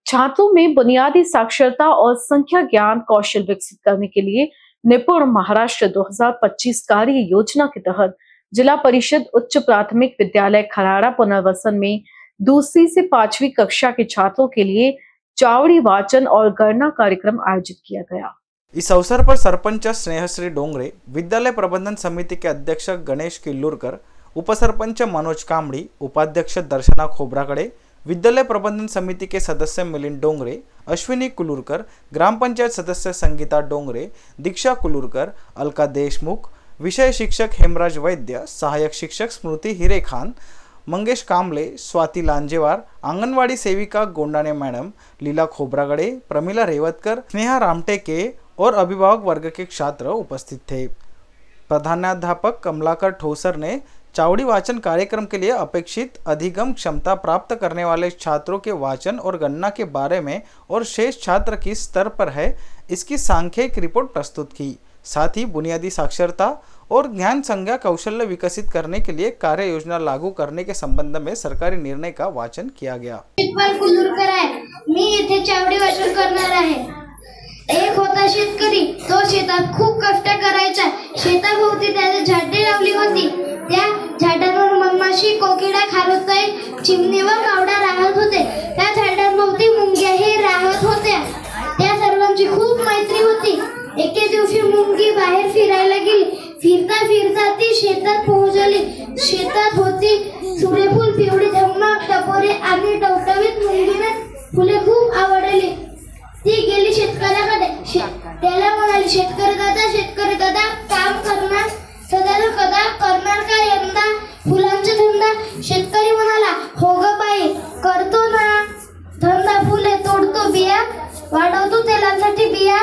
छात्रों में बुनियादी साक्षरता और संख्या ज्ञान कौशल विकसित करने के लिए निपुण महाराष्ट्र 2025 कार्य योजना के तहत जिला परिषद उच्च प्राथमिक विद्यालय खराड़ा पुनर्वसन में दूसरी से 5वीं कक्षा के छात्रों के लिए चावड़ी वाचन और गणना कार्यक्रम आयोजित किया गया। इस अवसर पर सरपंच स्नेहश्री डोंगरे, विद्यालय प्रबंधन समिति के अध्यक्ष गणेश किल्लूरकर, उपसरपंच मनोज कामड़ी, उपाध्यक्ष दर्शना खोब्रागडे, विद्यालय प्रबंधन समिति के सदस्य मिलिंद डोंगरे, अश्विनी कुलूरकर, ग्राम पंचायत सदस्य संगीता डोंगरे, दीक्षा कुलूरकर, अलका देशमुख, विषय शिक्षक हेमराज वैद्य, सहायक शिक्षक स्मृति हिरेखान, मंगेश कामले, स्वाति लांजेवार, आंगनवाड़ी सेविका गोंडाने मैडम, लीला खोब्रागडे, प्रमिला रेवतकर, स्नेहा रामटेके और अभिभावक वर्ग के छात्र उपस्थित थे। प्रधानाध्यापक कमलाकर ठोसर ने चावड़ी वाचन कार्यक्रम के लिए अपेक्षित अधिगम क्षमता प्राप्त करने वाले छात्रों के वाचन और गणना के बारे में और शेष छात्र किस स्तर पर है इसकी सांख्यिक रिपोर्ट प्रस्तुत की। साथ ही बुनियादी साक्षरता और ज्ञान संज्ञा कौशल्य विकसित करने के लिए कार्य योजना लागू करने के संबंध में सरकारी निर्णय का वाचन किया गया। मी इथे चावडी वाचन करणार आहे। एक होता शेतकरी, तो शेतात खूप कष्ट करायचा। शेताभोवती त्याने झाडे लावली होती। त्या झाडांवर मधमाशी, कोकिळा, खारुताई, चिमणी व कावडा राहत होते। त्या झाडांभोवती मुंग्याही राहत होत्या। त्या सर्वांची खूप मैत्री होती। एके दिवशी मुंगी बाहेर फिरायला गेली। फिरता फिरता ती शेतात पोहोचली। शेतात होती सूर्यफूल, पिवळी झमक, टपोरे आणि टवटवीत मुंगीने फुले खूप आवडली। ती गेली शेतकऱ्याकडे। त्याला म्हणाली, शेतकरी दादा काम करणार सदा कदा करणार का यंदा फुलांचा धंदा? शेतकरी म्हणाला, हो ग बाई, करतो ना धंदा। फुले तोडतो, बिया वाढवतो, तेलासाठी बिया